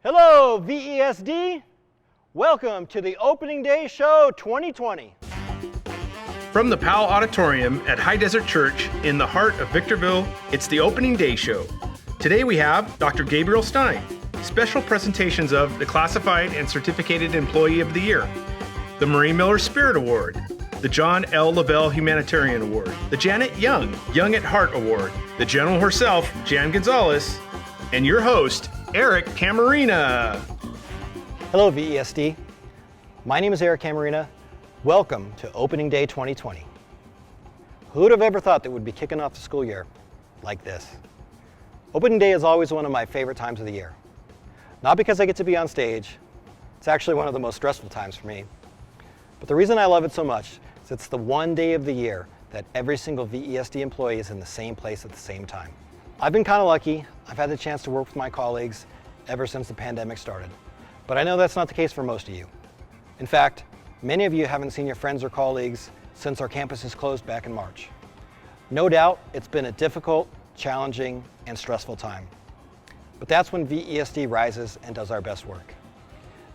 Hello, VESD. Welcome to the Opening Day Show 2020. From the Powell Auditorium at High Desert Church in the heart of Victorville, it's the Opening Day Show. Today we have Dr. Gabriel Stein, special presentations of the Classified and Certificated Employee of the Year, the Marie Miller Spirit Award, the John L. Lavelle Humanitarian Award, the Janet Young Young at Heart Award, the General herself, Jan Gonzalez, and your host, Eric Camarina. Hello, VESD. My name is Eric Camarina. Welcome to Opening Day 2020. Who would have ever thought that we'd be kicking off the school year like this? Opening Day is always one of my favorite times of the year. Not because I get to be on stage. It's actually one of the most stressful times for me. But the reason I love it so much is it's the one day of the year that every single VESD employee is in the same place at the same time. I've been kind of lucky. I've had the chance to work with my colleagues ever since the pandemic started. But I know that's not the case for most of you. In fact, many of you haven't seen your friends or colleagues since our campuses closed back in March. No doubt, it's been a difficult, challenging, and stressful time. But that's when VESD rises and does our best work.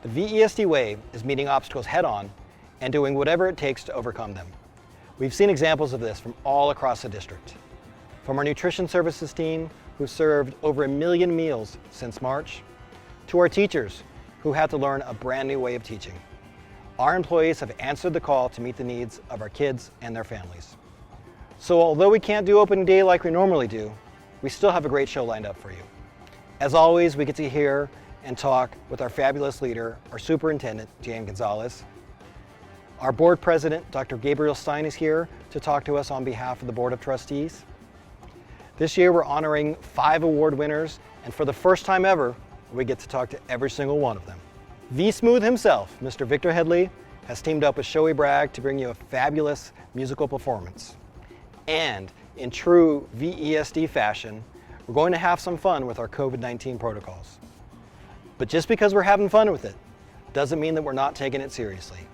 The VESD way is meeting obstacles head-on and doing whatever it takes to overcome them. We've seen examples of this from all across the district. From our nutrition services team, who served over 1 million meals since March, to our teachers, who had to learn a brand new way of teaching. Our employees have answered the call to meet the needs of our kids and their families. So although we can't do opening day like we normally do, we still have a great show lined up for you. As always, we get to hear and talk with our fabulous leader, our superintendent, Jan Gonzalez. Our board president, Dr. Gabriel Stein, is here to talk to us on behalf of the Board of Trustees. This year we're honoring 5 award winners, and for the first time ever, we get to talk to every single one of them. V-Smooth himself, Mr. Victor Headley, has teamed up with Shoei Bragg to bring you a fabulous musical performance. And in true VESD fashion, we're going to have some fun with our COVID-19 protocols. But just because we're having fun with it, doesn't mean that we're not taking it seriously.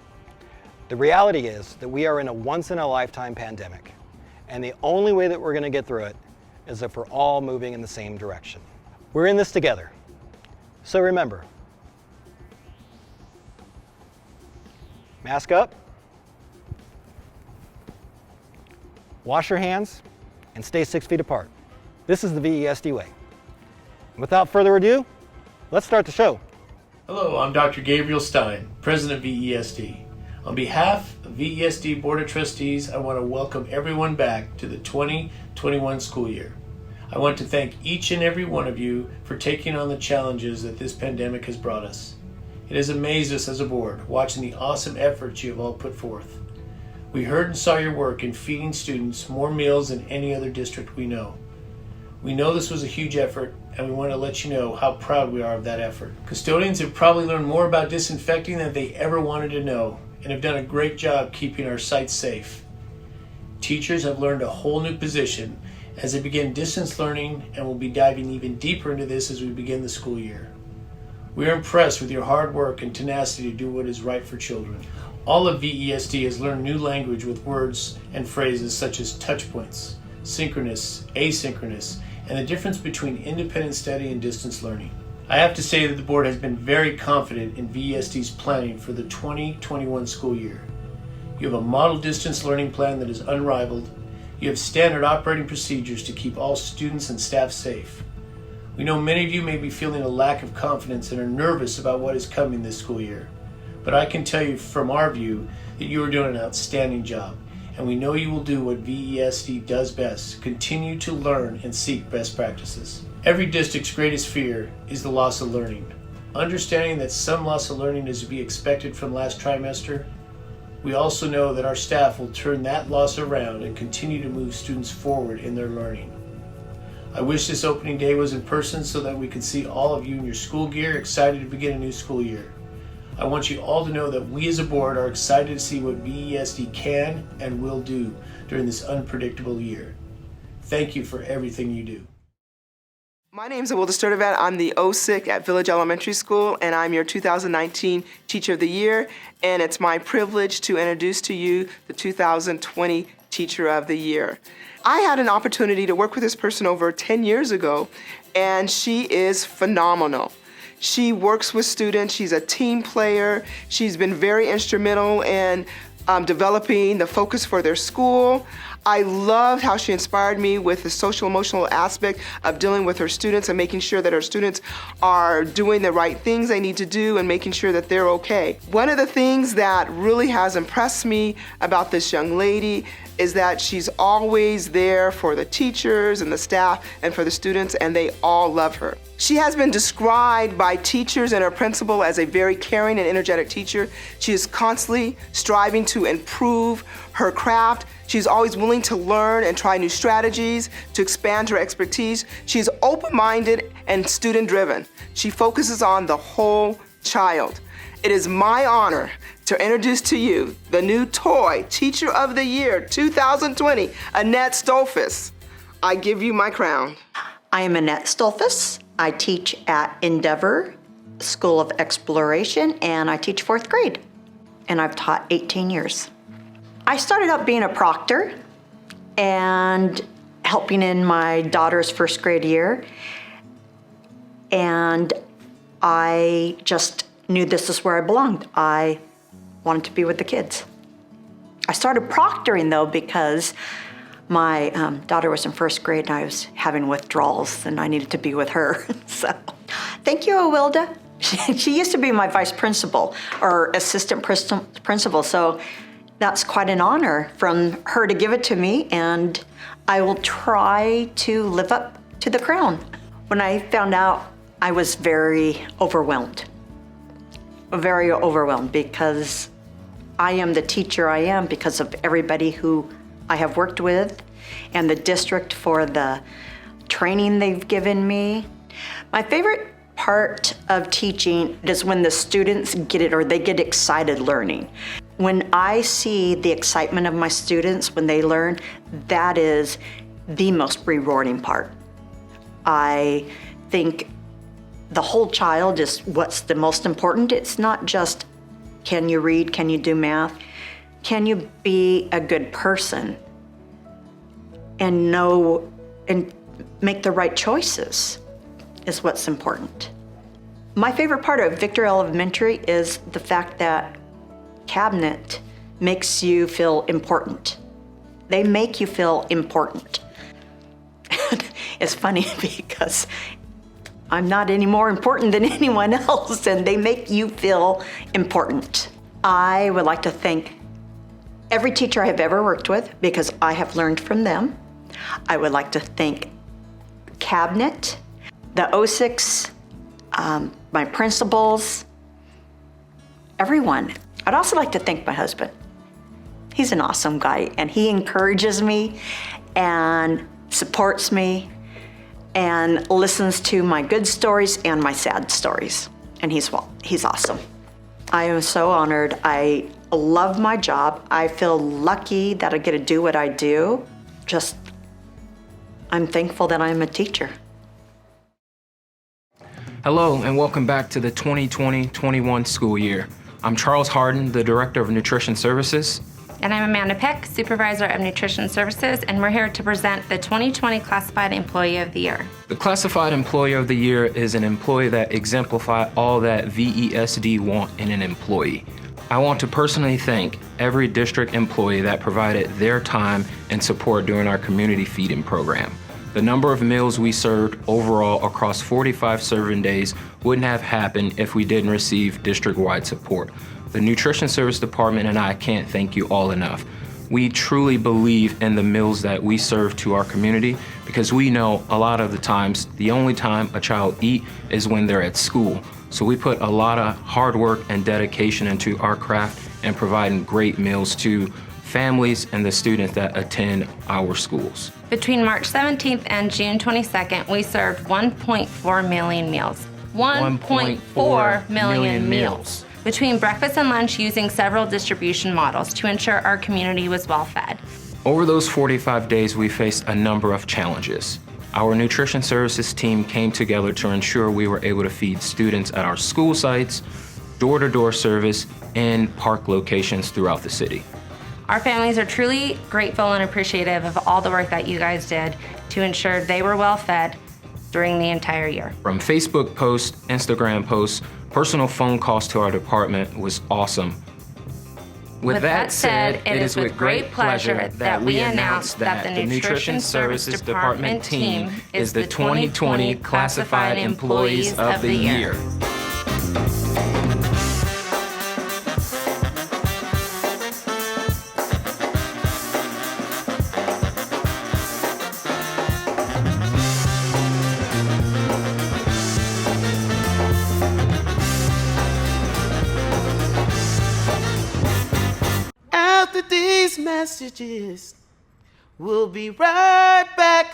The reality is that we are in a once-in-a-lifetime pandemic, and the only way that we're going to get through it is if we're all moving in the same direction. We're in this together. So remember, mask up, wash your hands, and stay 6 feet apart. This is the VESD way. Without further ado, let's start the show. Hello, I'm Dr. Gabriel Stein, President of VESD. On behalf of VESD Board of Trustees, I want to welcome everyone back to the 2021 school year. I want to thank each and every one of you for taking on the challenges that this pandemic has brought us. It has amazed us as a board, watching the awesome efforts you have all put forth. We heard and saw your work in feeding students more meals than any other district we know. We know this was a huge effort, and we want to let you know how proud we are of that effort. Custodians have probably learned more about disinfecting than they ever wanted to know, and have done a great job keeping our sites safe. Teachers have learned a whole new position as they begin distance learning, and will be diving even deeper into this as we begin the school year. We are impressed with your hard work and tenacity to do what is right for children. All of VESD has learned new language with words and phrases such as touch points, synchronous, asynchronous, and the difference between independent study and distance learning. I have to say that the board has been very confident in VESD's planning for the 2021 school year. You have a model distance learning plan that is unrivaled. You have standard operating procedures to keep all students and staff safe. We know many of you may be feeling a lack of confidence and are nervous about what is coming this school year. But I can tell you from our view that you are doing an outstanding job, and we know you will do what VESD does best, continue to learn and seek best practices. Every district's greatest fear is the loss of learning. Understanding that some loss of learning is to be expected from last trimester, we also know that our staff will turn that loss around and continue to move students forward in their learning. I wish this opening day was in person so that we could see all of you in your school gear, excited to begin a new school year. I want you all to know that we as a board are excited to see what VESD can and will do during this unpredictable year. Thank you for everything you do. My name is Awilda Sturdivant. I'm the OSIC at Village Elementary School, and I'm your 2019 Teacher of the Year, and it's my privilege to introduce to you the 2020 Teacher of the Year. I had an opportunity to work with this person over 10 years ago, and she is phenomenal. She works with students. She's a team player. She's been very instrumental in developing the focus for their school. I loved how she inspired me with the social emotional aspect of dealing with her students and making sure that her students are doing the right things they need to do and making sure that they're okay. One of the things that really has impressed me about this young lady is that she's always there for the teachers and the staff and for the students, and they all love her. She has been described by teachers and her principal as a very caring and energetic teacher. She is constantly striving to improve her craft. She's always willing to learn and try new strategies to expand her expertise. She's open-minded and student-driven. She focuses on the whole child. It is my honor to introduce to you the new Toy Teacher of the Year 2020, Annette Stolfus. I give you my crown. I am Annette Stolfus. I teach at Endeavor School of Exploration, and I teach 4th grade. And I've taught 18 years. I started out being a proctor and helping in my daughter's 1st grade year. And I just knew this is where I belonged. I wanted to be with the kids. I started proctoring though because my daughter was in 1st grade and I was having withdrawals and I needed to be with her. So thank you, Awilda. She used to be my vice principal or assistant principal, so that's quite an honor from her to give it to me, and I will try to live up to the crown. When I found out, I was very overwhelmed because I am the teacher I am because of everybody who I have worked with and the district for the training they've given me. My favorite part of teaching is when the students get it or they get excited learning. When I see the excitement of my students when they learn, that is the most rewarding part. I think the whole child is what's the most important. It's not just can you read, can you do math, can you be a good person and know and make the right choices is what's important. My favorite part of Victor Elementary is the fact that cabinet makes you feel important. They make you feel important. It's funny because I'm not any more important than anyone else, and they make you feel important. I would like to thank every teacher I have ever worked with because I have learned from them. I would like to thank cabinet, the OSICs, my principals, everyone. I'd also like to thank my husband. He's an awesome guy, and he encourages me and supports me and listens to my good stories and my sad stories. And he's awesome. I am so honored. I love my job. I feel lucky that I get to do what I do. I'm thankful that I'm a teacher. Hello, and welcome back to the 2020-21 school year. I'm Charles Harden, the Director of Nutrition Services. And I'm Amanda Peck, Supervisor of Nutrition Services, and we're here to present the 2020 Classified Employee of the Year. The Classified Employee of the Year is an employee that exemplifies all that VESD want in an employee. I want to personally thank every district employee that provided their time and support during our community feeding program. The number of meals we served overall across 45 serving days wouldn't have happened if we didn't receive district-wide support. The Nutrition Service Department and I can't thank you all enough. We truly believe in the meals that we serve to our community because we know a lot of the times the only time a child eats is when they're at school. So we put a lot of hard work and dedication into our craft and providing great meals to families and the students that attend our schools. Between March 17th and June 22nd, we served 1.4 million meals. 1.4 million meals. Between breakfast and lunch using several distribution models to ensure our community was well fed. Over those 45 days, we faced a number of challenges. Our nutrition services team came together to ensure we were able to feed students at our school sites, door-to-door service, and park locations throughout the city. Our families are truly grateful and appreciative of all the work that you guys did to ensure they were well fed during the entire year. From Facebook posts, Instagram posts, personal phone calls to our department was awesome. With that said, it is with great pleasure that we announce that the Nutrition Services Department team is the 2020 Classified Employees of the Year. After these messages, we'll be right back.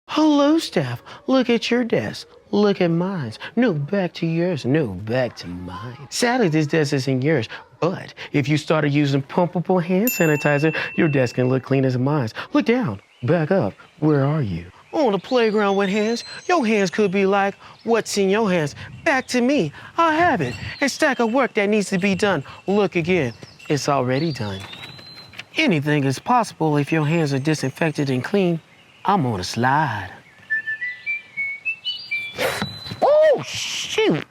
Hello, staff. Look at your desk. Look at mine. No, back to yours. No, back to mine. Sadly, this desk isn't yours, but if you started using pumpable hand sanitizer, your desk can look clean as mine. Look down. Back up. Where are you? On the playground with hands, your hands could be like, what's in your hands? Back to me. I have it. A stack of work that needs to be done. Look again. It's already done. Anything is possible if your hands are disinfected and clean. I'm on a slide. Oh, shoot!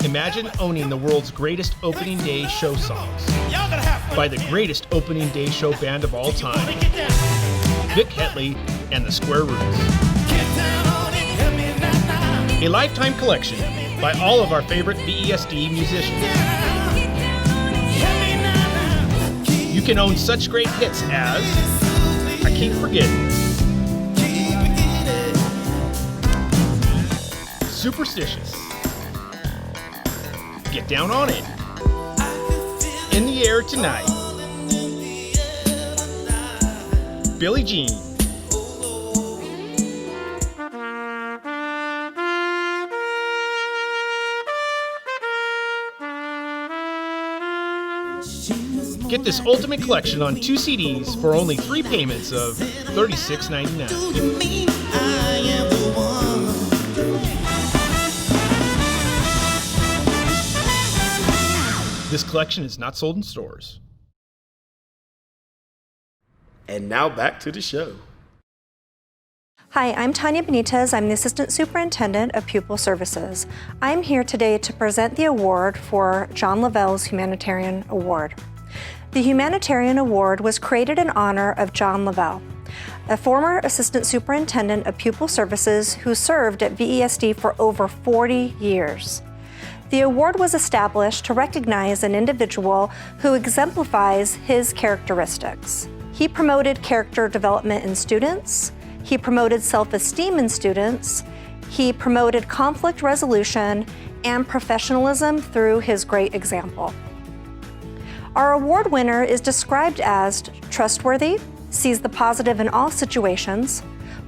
Imagine owning the world's greatest opening day show songs by the greatest opening day show band of all time, Vic Hetley and the Square Roots. A lifetime collection by all of our favorite VESD musicians. You can own such great hits as I Keep Forgetting, Superstitious, Get Down on It, In the Air Tonight, Billie Jean, Get this ultimate collection on 2 CDs for only 3 payments of $36.99. This collection is not sold in stores. And now back to the show. Hi, I'm Tanya Benitez. I'm the Assistant Superintendent of Pupil Services. I'm here today to present the award for John Lavelle's Humanitarian Award. The Humanitarian Award was created in honor of John Lavelle, a former Assistant Superintendent of Pupil Services who served at VESD for over 40 years. The award was established to recognize an individual who exemplifies his characteristics. He promoted character development in students, he promoted self-esteem in students, he promoted conflict resolution and professionalism through his great example. Our award winner is described as trustworthy, sees the positive in all situations.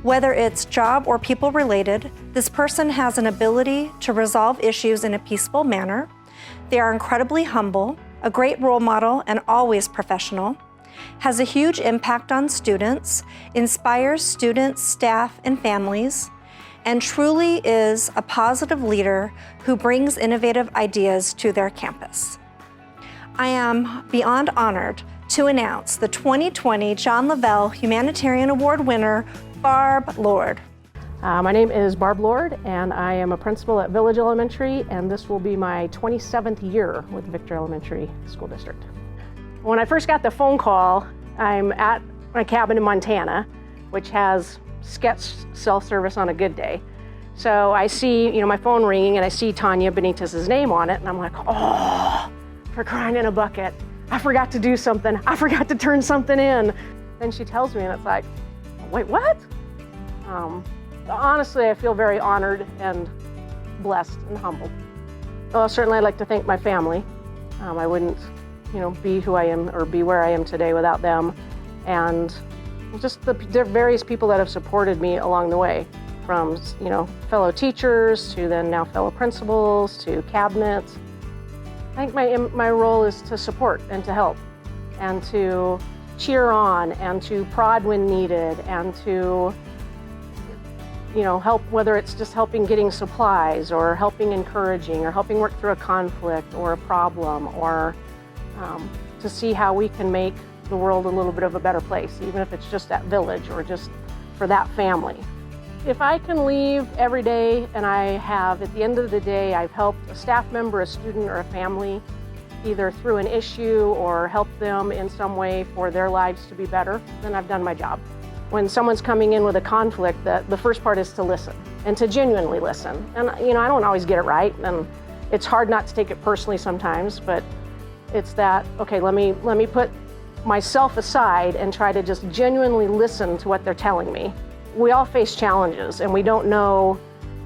Whether it's job or people related, this person has an ability to resolve issues in a peaceful manner. They are incredibly humble, a great role model, and always professional. Has a huge impact on students, inspires students, staff, and families, and truly is a positive leader who brings innovative ideas to their campus. I am beyond honored to announce the 2020 John Lavelle Humanitarian Award winner, Barb Lord. My name is Barb Lord, and I am a principal at Village Elementary, and this will be my 27th year with Victor Elementary School District. When I first got the phone call, I'm at my cabin in Montana, which has sketch cell service on a good day. So I see, my phone ringing, and I see Tanya Benitez's name on it, and I'm like, oh, for crying in a bucket. I forgot to do something. I forgot to turn something in. Then she tells me, and it's like, wait, what? Honestly, I feel very honored and blessed and humbled. Well, certainly I'd like to thank my family. I wouldn't, be who I am or be where I am today without them. And just the various people that have supported me along the way, from, fellow teachers to then now fellow principals to cabinet. I think my role is to support and to help and to cheer on and to prod when needed and to help, whether it's just helping getting supplies or helping encouraging or helping work through a conflict or a problem, or to see how we can make the world a little bit of a better place, even if it's just that village or just for that family. If I can leave every day and I have, at the end of the day, I've helped a staff member, a student, or a family, either through an issue or help them in some way for their lives to be better, then I've done my job. When someone's coming in with a conflict, the first part is to listen and to genuinely listen. And I don't always get it right, and it's hard not to take it personally sometimes, but it's that, okay, let me put myself aside and try to just genuinely listen to what they're telling me. We all face challenges, and we don't know.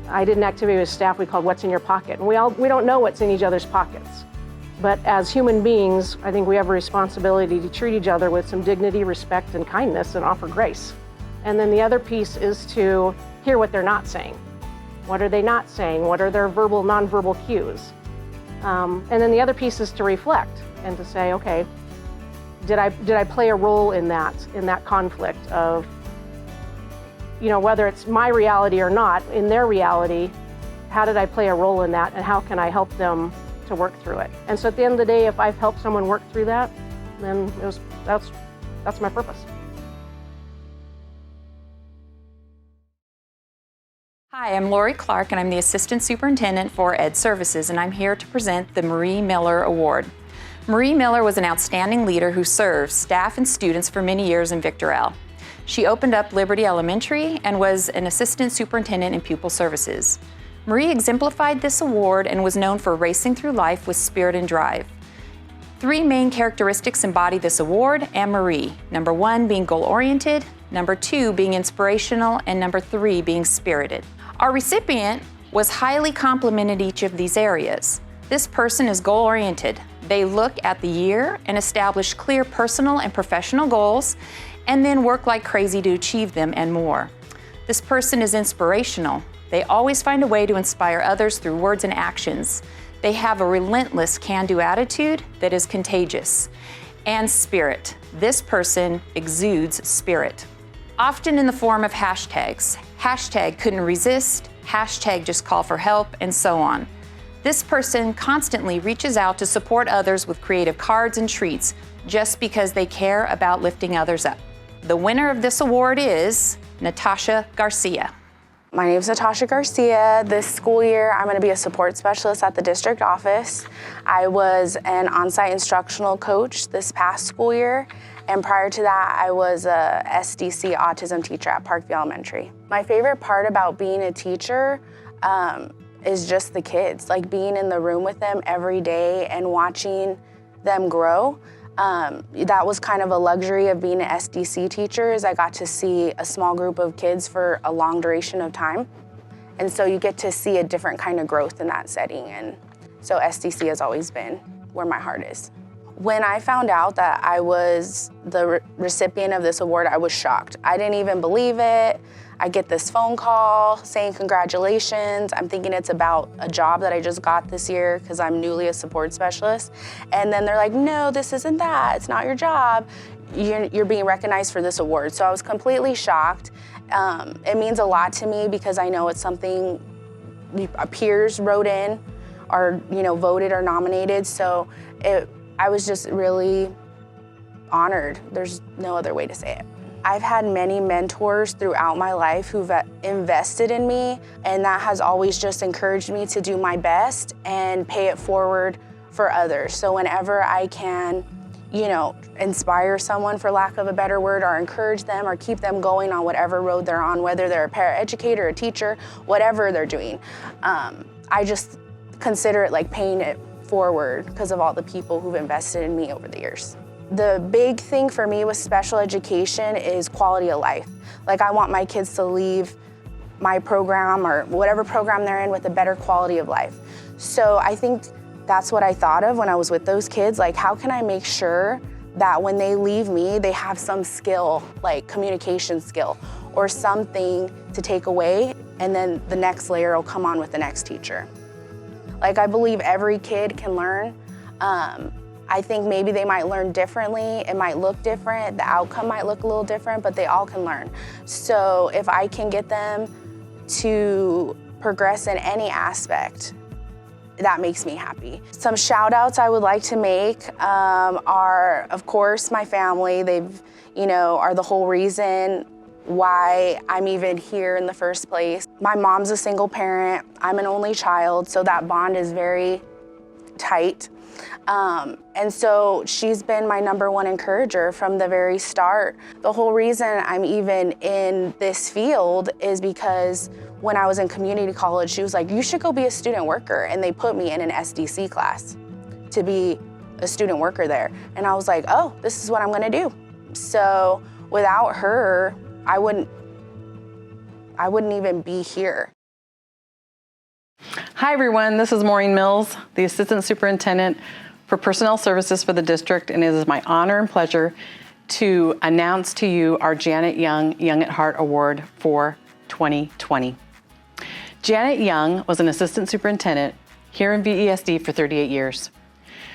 I did an activity with staff we called What's in Your Pocket, and we don't know what's in each other's pockets. But as human beings, I think we have a responsibility to treat each other with some dignity, respect, and kindness, and offer grace. And then the other piece is to hear what they're not saying. What are they not saying? What are their verbal, nonverbal cues? And then the other piece is to reflect and to say, okay, did I play a role in that conflict of, whether it's my reality or not, in their reality, how did I play a role in that, and how can I help them to work through it? And so at the end of the day, if I've helped someone work through that, then that's my purpose. Hi, I'm Lori Clark, and I'm the Assistant Superintendent for Ed Services, and I'm here to present the Marie Miller Award. Marie Miller was an outstanding leader who served staff and students for many years in Victor L. She opened up Liberty Elementary and was an Assistant Superintendent in Pupil Services. Marie exemplified this award and was known for racing through life with spirit and drive. 3 main characteristics embody this award and Marie. Number 1 being goal-oriented, number 2 being inspirational, and number 3 being spirited. Our recipient was highly complimented each of these areas. This person is goal-oriented. They look at the year and establish clear personal and professional goals, and then work like crazy to achieve them and more. This person is inspirational. They always find a way to inspire others through words and actions. They have a relentless can-do attitude that is contagious. And spirit. This person exudes spirit. Often in the form of hashtags. Hashtag couldn't resist, hashtag just call for help, and so on. This person constantly reaches out to support others with creative cards and treats just because they care about lifting others up. The winner of this award is Natasha Garcia. My name is Natasha Garcia. This school year, I'm going to be a support specialist at the district office. I was an on-site instructional coach this past school year, and prior to that, I was a SDC autism teacher at Parkview Elementary. My favorite part about being a teacher is just the kids, like being in the room with them every day and watching them grow. That was kind of a luxury of being an SDC teacher, is I got to see a small group of kids for a long duration of time. And so you get to see a different kind of growth in that setting. And so SDC has always been where my heart is. When I found out that I was the recipient of this award, I was shocked. I didn't even believe it. I get this phone call saying congratulations. I'm thinking it's about a job that I just got this year because I'm newly a support specialist. And then they're like, no, this isn't that. It's not your job. You're being recognized for this award. So I was completely shocked. It means a lot to me because I know it's something peers wrote in or voted or nominated. So I was just really honored. There's no other way to say it. I've had many mentors throughout my life who've invested in me, and that has always just encouraged me to do my best and pay it forward for others. So whenever I can, inspire someone, for lack of a better word, or encourage them or keep them going on whatever road they're on, whether they're a paraeducator, a teacher, whatever they're doing, I just consider it like paying it forward because of all the people who've invested in me over the years. The big thing for me with special education is quality of life. Like, I want my kids to leave my program or whatever program they're in with a better quality of life. So I think that's what I thought of when I was with those kids. Like, how can I make sure that when they leave me, they have some skill, like communication skill or something to take away, and then the next layer will come on with the next teacher. Like, I believe every kid can learn. I think maybe they might learn differently. It might look different. The outcome might look a little different, but they all can learn. So if I can get them to progress in any aspect, that makes me happy. Some shout outs I would like to make are, of course, my family. They've, are the whole reason why I'm even here in the first place. My mom's a single parent. I'm an only child, so that bond is very tight. And so she's been my #1 encourager from the very start. The whole reason I'm even in this field is because when I was in community college, she was like, you should go be a student worker. And they put me in an SDC class to be a student worker there. And I was like, oh, this is what I'm gonna do. So without her, I wouldn't even be here. Hi everyone, this is Maureen Mills, the Assistant Superintendent for Personnel Services for the district, and it is my honor and pleasure to announce to you our Janet Young Young at Heart Award for 2020. Janet Young was an Assistant Superintendent here in VESD for 38 years.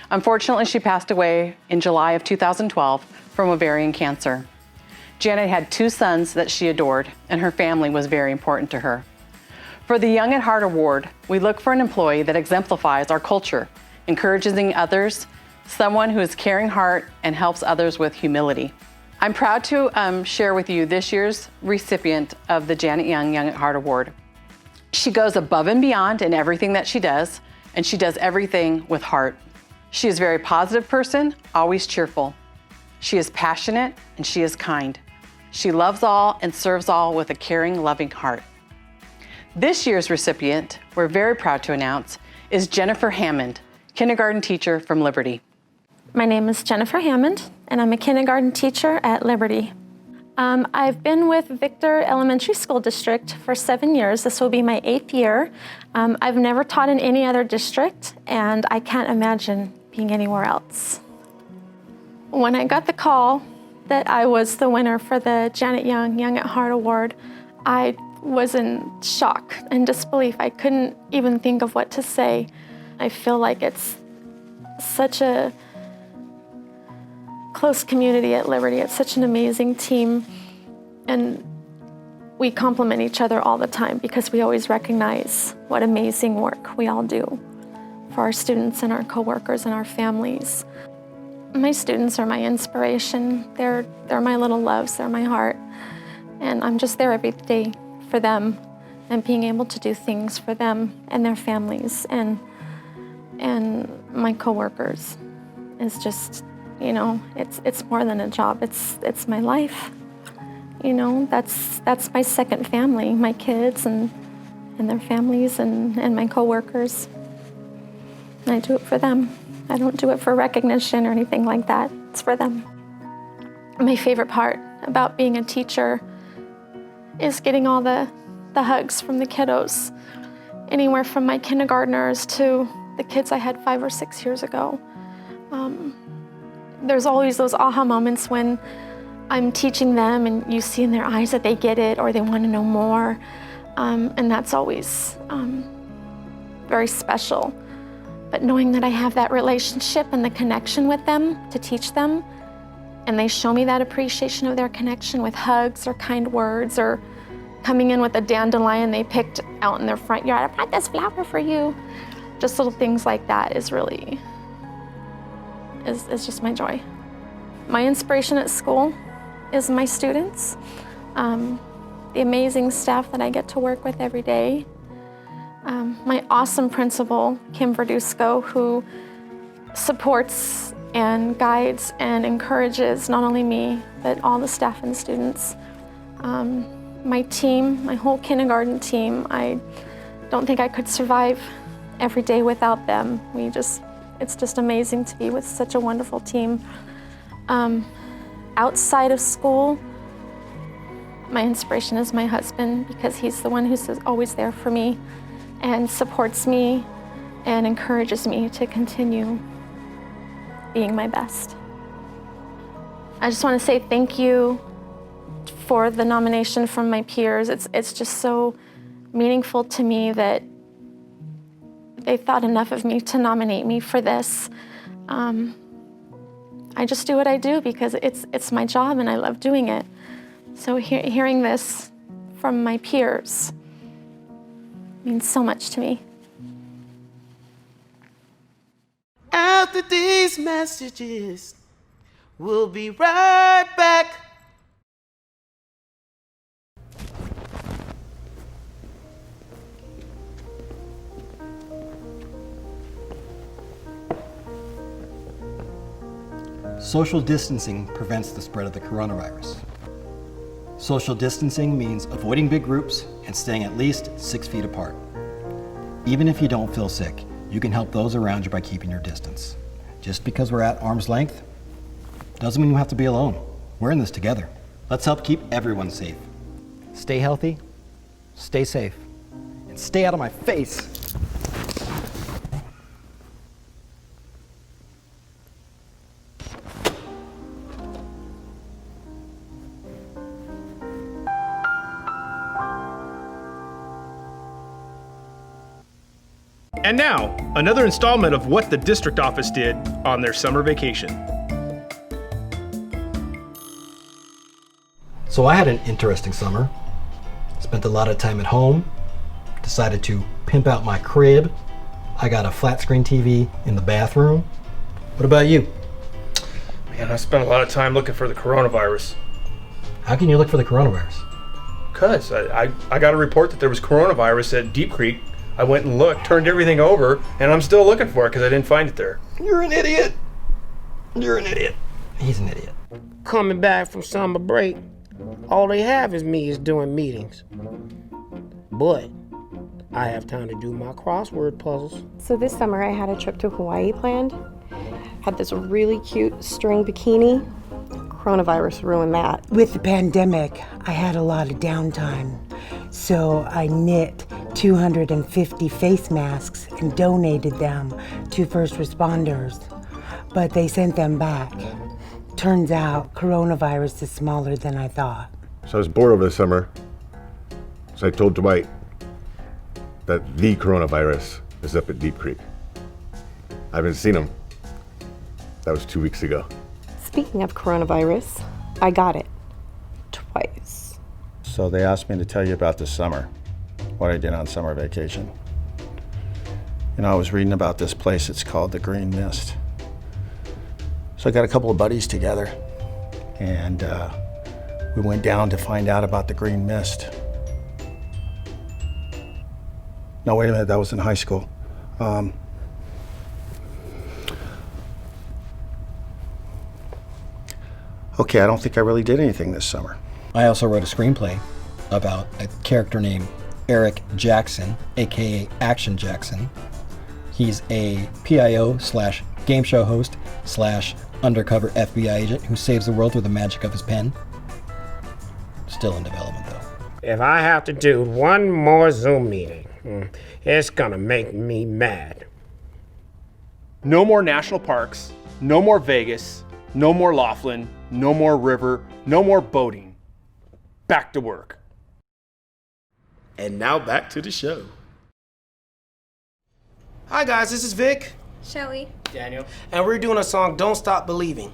Unfortunately, she passed away in July of 2012 from ovarian cancer. Janet had 2 sons that she adored, and her family was very important to her. For the Young at Heart Award, we look for an employee that exemplifies our culture, encouraging others, someone who has caring heart and helps others with humility. I'm proud to share with you this year's recipient of the Janet Young Young at Heart Award. She goes above and beyond in everything that she does, and she does everything with heart. She is a very positive person, always cheerful. She is passionate and she is kind. She loves all and serves all with a caring, loving heart. This year's recipient, we're very proud to announce, is Jennifer Hammond, kindergarten teacher from Liberty. My name is Jennifer Hammond, and I'm a kindergarten teacher at Liberty. I've been with Victor Elementary School District for 7 years. This will be my 8th year. I've never taught in any other district, and I can't imagine being anywhere else. When I got the call that I was the winner for the Janet Young Young at Heart Award, I was in shock and disbelief. I couldn't even think of what to say. I feel like it's such a close community at Liberty. It's such an amazing team, and we compliment each other all the time because we always recognize what amazing work we all do for our students and our coworkers and our families. My students are my inspiration. They're my little loves, they're my heart, and I'm just there every day for them and being able to do things for them and their families and my coworkers is just, it's more than a job. It's my life. That's my second family, my kids and their families and my coworkers. And I do it for them. I don't do it for recognition or anything like that. It's for them. My favorite part about being a teacher is getting all the hugs from the kiddos, anywhere from my kindergartners to the kids I had 5 or 6 years ago. There's always those aha moments when I'm teaching them and you see in their eyes that they get it or they want to know more. And that's always very special. But knowing that I have that relationship and the connection with them to teach them, and they show me that appreciation of their connection with hugs or kind words or coming in with a dandelion they picked out in their front yard. I brought this flower for you. Just little things like that is really, is just my joy. My inspiration at school is my students, the amazing staff that I get to work with every day, my awesome principal, Kim Verdusco, who supports and guides and encourages not only me, but all the staff and students. My team, my whole kindergarten team, I don't think I could survive every day without them. It's just amazing to be with such a wonderful team. Outside of school, my inspiration is my husband, because he's the one who's always there for me and supports me and encourages me to continue being my best. I just want to say thank you for the nomination from my peers. It's just so meaningful to me that they thought enough of me to nominate me for this. I just do what I do because it's my job and I love doing it. So hearing this from my peers means so much to me. After these messages, we'll be right back. Social distancing prevents the spread of the coronavirus. Social distancing means avoiding big groups and staying at least 6 feet apart. Even if you don't feel sick, you can help those around you by keeping your distance. Just because we're at arm's length doesn't mean you have to be alone. We're in this together. Let's help keep everyone safe. Stay healthy, stay safe, and stay out of my face. And now, another installment of what the district office did on their summer vacation. So I had an interesting summer. Spent a lot of time at home, decided to pimp out my crib. I got a flat screen TV in the bathroom. What about you? Man, I spent a lot of time looking for the coronavirus. How can you look for the coronavirus? Because I got a report that there was coronavirus at Deep Creek. I went and looked, turned everything over, and I'm still looking for it because I didn't find it there. You're an idiot. You're an idiot. He's an idiot. Coming back from summer break, all they have is me doing meetings. But I have time to do my crossword puzzles. So this summer I had a trip to Hawaii planned. Had this really cute string bikini. Coronavirus ruined that. With the pandemic, I had a lot of downtime. So I knit 250 face masks and donated them to first responders. But they sent them back. Turns out coronavirus is smaller than I thought. So I was bored over the summer. So I told Dwight that the coronavirus is up at Deep Creek. I haven't seen him. That was 2 weeks ago. Speaking of coronavirus, I got it. Twice. So they asked me to tell you about this summer, what I did on summer vacation. You know, I was reading about this place, it's called the Green Mist. So I got a couple of buddies together and we went down to find out about the Green Mist. No, wait a minute, that was in high school. Okay, I don't think I really did anything this summer. I also wrote a screenplay about a character named Eric Jackson, aka Action Jackson. He's a PIO/game show host / undercover FBI agent who saves the world through the magic of his pen. Still in development though. If I have to do one more Zoom meeting, it's gonna make me mad. No more national parks, no more Vegas, No more Laughlin, no more river, no more boating. Back to work. And now back to the show. Hi guys, this is Vic. Shelly. Daniel. And we're doing a song, Don't Stop Believing.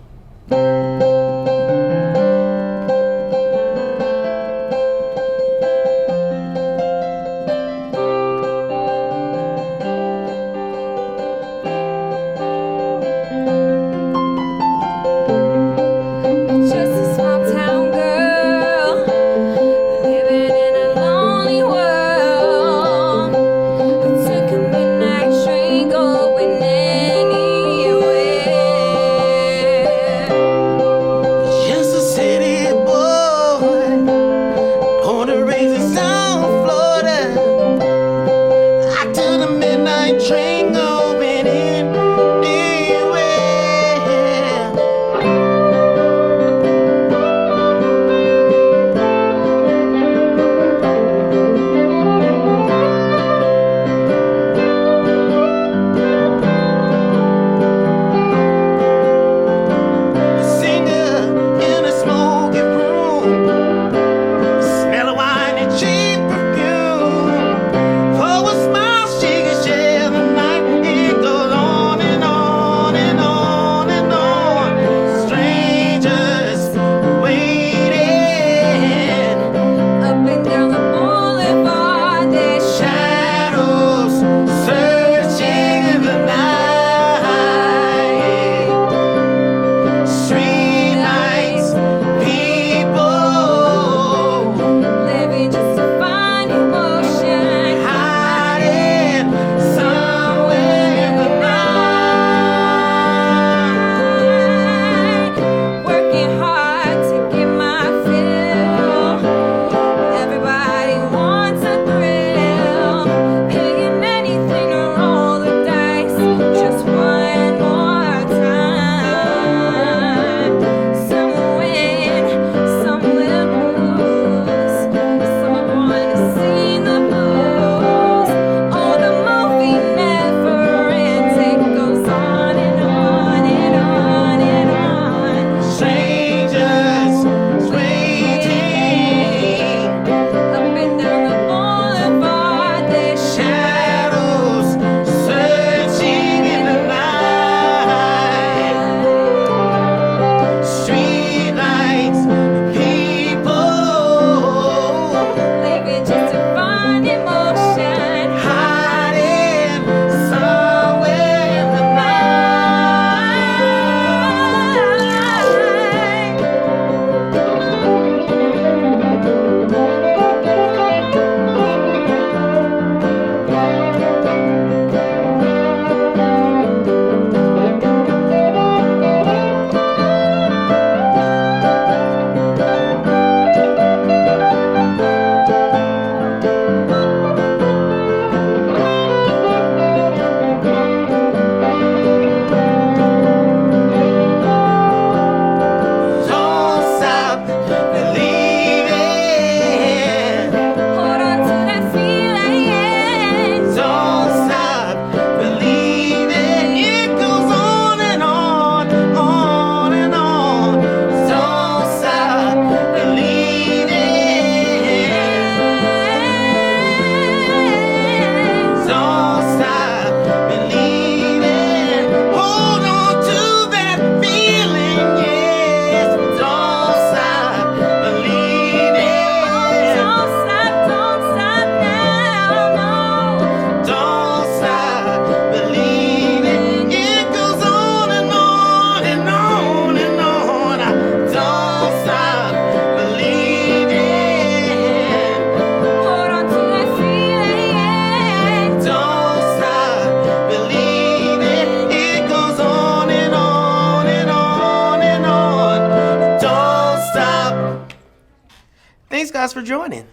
Thanks, guys, for joining.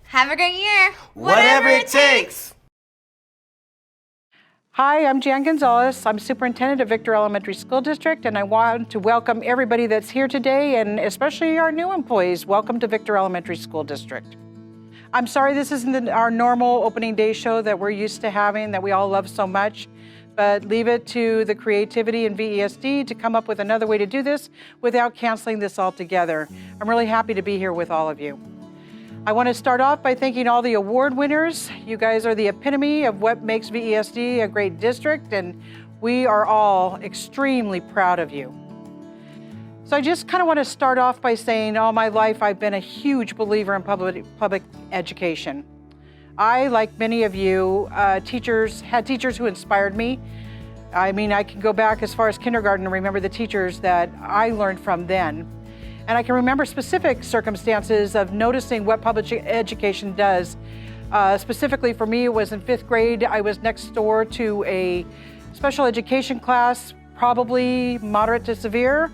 Have a great year. Whatever it takes. Hi, I'm Jan Gonzalez. I'm Superintendent of Victor Elementary School District, and I want to welcome everybody that's here today, and especially our new employees. Welcome to Victor Elementary School District. I'm sorry this isn't our normal opening day show that we're used to having, that we all love so much, but leave it to the creativity in VESD to come up with another way to do this without canceling this altogether. I'm really happy to be here with all of you. I want to start off by thanking all the award winners. You guys are the epitome of what makes VESD a great district, and we are all extremely proud of you. So I just kind of want to start off by saying all my life I've been a huge believer in public education. I, like many of you, had teachers who inspired me. I mean, I can go back as far as kindergarten and remember the teachers that I learned from then. And I can remember specific circumstances of noticing what public education does. Specifically for me, it was in 5th grade. I was next door to a special education class, probably moderate to severe,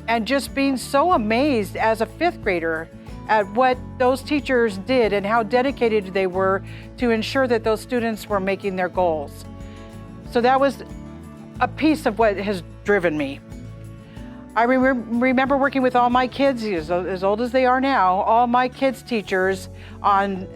and just being so amazed as a 5th grader at what those teachers did and how dedicated they were to ensure that those students were making their goals. So that was a piece of what has driven me. I remember working with all my kids, as old as they are now, all my kids' teachers on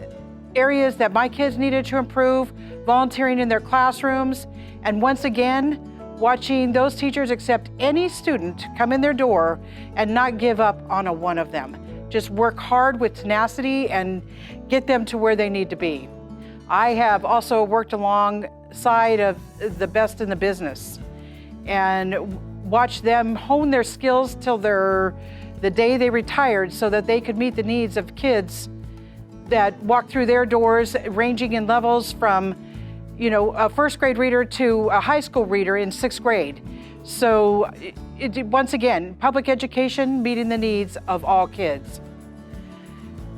areas that my kids needed to improve, volunteering in their classrooms, and once again, watching those teachers accept any student come in their door and not give up on a one of them. Just work hard with tenacity and get them to where they need to be. I have also worked alongside of the best in the business and watched them hone their skills till the day they retired so that they could meet the needs of kids that walk through their doors, ranging in levels from, a 1st grade reader to a high school reader in 6th grade. So once again, public education meeting the needs of all kids.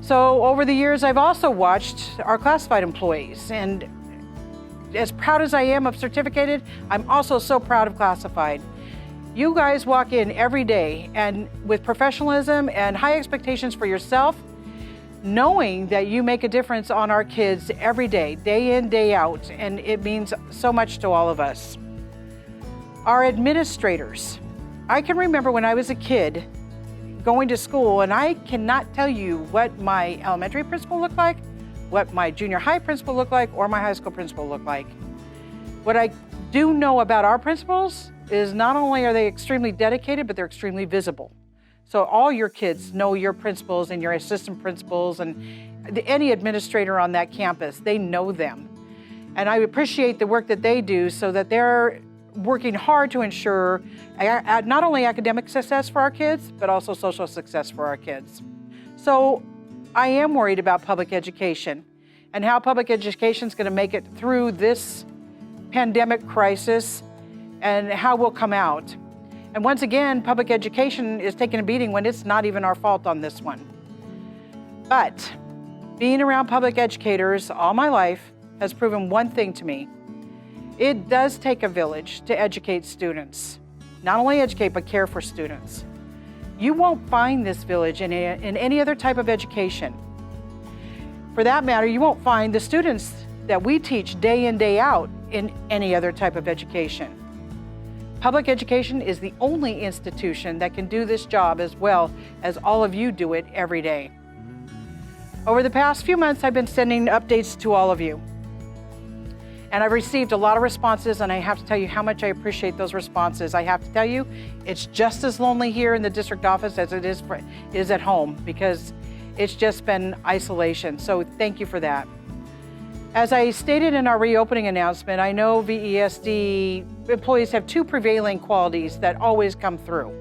So over the years, I've also watched our classified employees, and as proud as I am of certificated, I'm also so proud of classified. You guys walk in every day and with professionalism and high expectations for yourself, knowing that you make a difference on our kids every day in, day out, and it means so much to all of us. Our administrators. I can remember when I was a kid going to school, and I cannot tell you what my elementary principal looked like, what my junior high principal looked like, or my high school principal looked like. What I do know about our principals is not only are they extremely dedicated, but they're extremely visible. So all your kids know your principals and your assistant principals and any administrator on that campus, they know them. And I appreciate the work that they do so that they're working hard to ensure not only academic success for our kids, but also social success for our kids. So I am worried about public education and how public education is going to make it through this pandemic crisis and how we'll come out. And once again, public education is taking a beating when it's not even our fault on this one. But being around public educators all my life has proven one thing to me. It does take a village to educate students. Not only educate, but care for students. You won't find this village in any other type of education. For that matter, you won't find the students that we teach day in, day out in any other type of education. Public education is the only institution that can do this job as well as all of you do it every day. Over the past few months, I've been sending updates to all of you. And I've received a lot of responses, and I have to tell you how much I appreciate those responses. I have to tell you, it's just as lonely here in the district office as it is at home, because it's just been isolation. So thank you for that. As I stated in our reopening announcement, I know VESD employees have two prevailing qualities that always come through.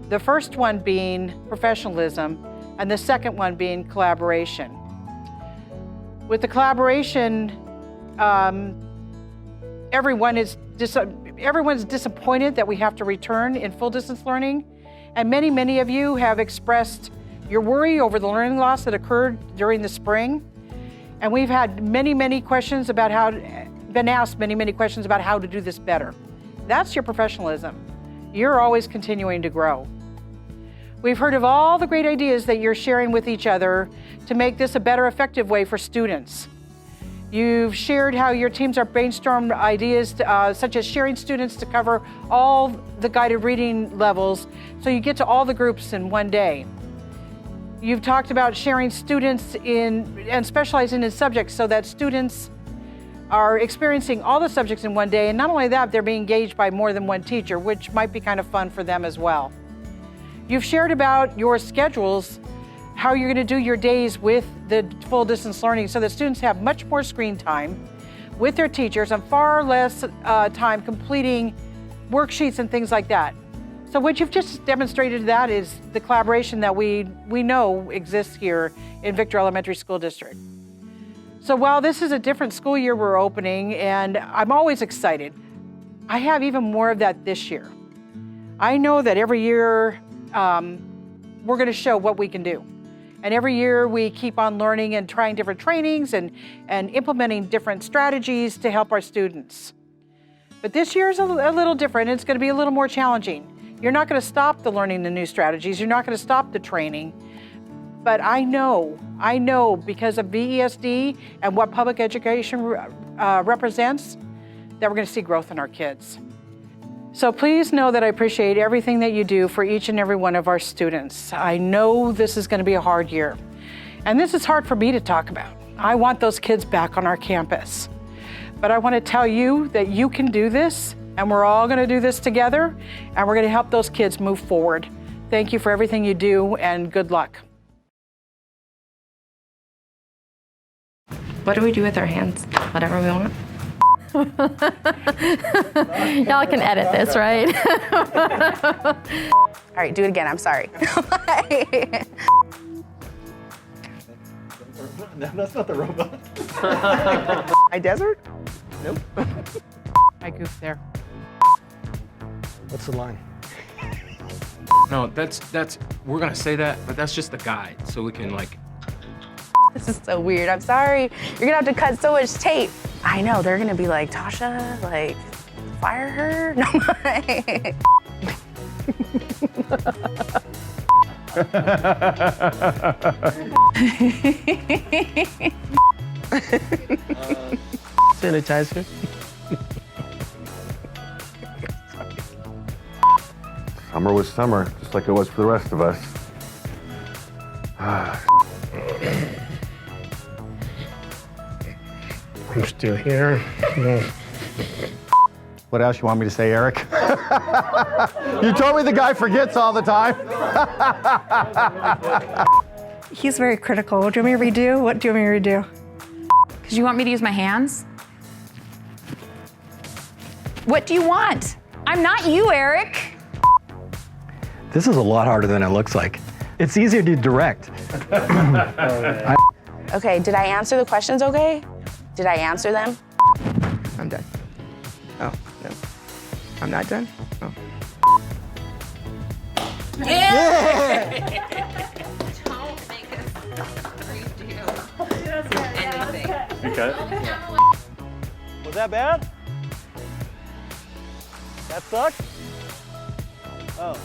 The first one being professionalism, and the second one being collaboration. With the collaboration, everyone's disappointed that we have to return in full distance learning, and many of you have expressed your worry over the learning loss that occurred during the spring. And we've had many questions about been asked many questions about how to do this better. That's your professionalism. You're always continuing to grow. We've heard of all the great ideas that you're sharing with each other to make this a better, effective way for students. You've shared how your teams are brainstormed ideas such as sharing students to cover all the guided reading levels so you get to all the groups in one day. You've talked about sharing students and specializing in subjects so that students are experiencing all the subjects in one day, and not only that, they're being engaged by more than one teacher, which might be kind of fun for them as well. You've shared about your schedules, how you're going to do your days with the full distance learning so that students have much more screen time with their teachers and far less time completing worksheets and things like that. So what you've just demonstrated that is the collaboration that we know exists here in Victor Elementary School District. So while this is a different school year we're opening, and I'm always excited, I have even more of that this year. I know that every year we're going to show what we can do. And every year we keep on learning and trying different trainings and implementing different strategies to help our students. But this year is a little different. It's going to be a little more challenging. You're not going to stop the learning the new strategies. You're not going to stop the training. But I know because of VESD and what public education represents, that we're going to see growth in our kids. So please know that I appreciate everything that you do for each and every one of our students. I know this is going to be a hard year. And this is hard for me to talk about. I want those kids back on our campus. But I want to tell you that you can do this, and we're all going to do this together, and we're going to help those kids move forward. Thank you for everything you do, and good luck. What do we do with our hands? Whatever we want. Y'all can edit this, right? All right, do it again. I'm sorry. That's not the robot. My desert? Nope. I goofed there. What's the line? No, that's we're gonna say that, but that's just the guide, so we can like. This is so weird. I'm sorry. You're gonna have to cut so much tape. I know, they're gonna be like, Tasha, like, fire her? No. Sanitizer. Summer was summer, just like it was for the rest of us. I'm still here. What else you want me to say, Eric? You told me the guy forgets all the time. He's very critical. Do you want me to redo? What do you want me to redo? Because you want me to use my hands? What do you want? I'm not you, Eric. This is a lot harder than it looks like. It's easier to direct. Okay, did I answer the questions okay? Did I answer them? I'm done. Oh, no. I'm not done? Oh. Don't make us redo anything. Okay. Was that bad? That sucked? Oh.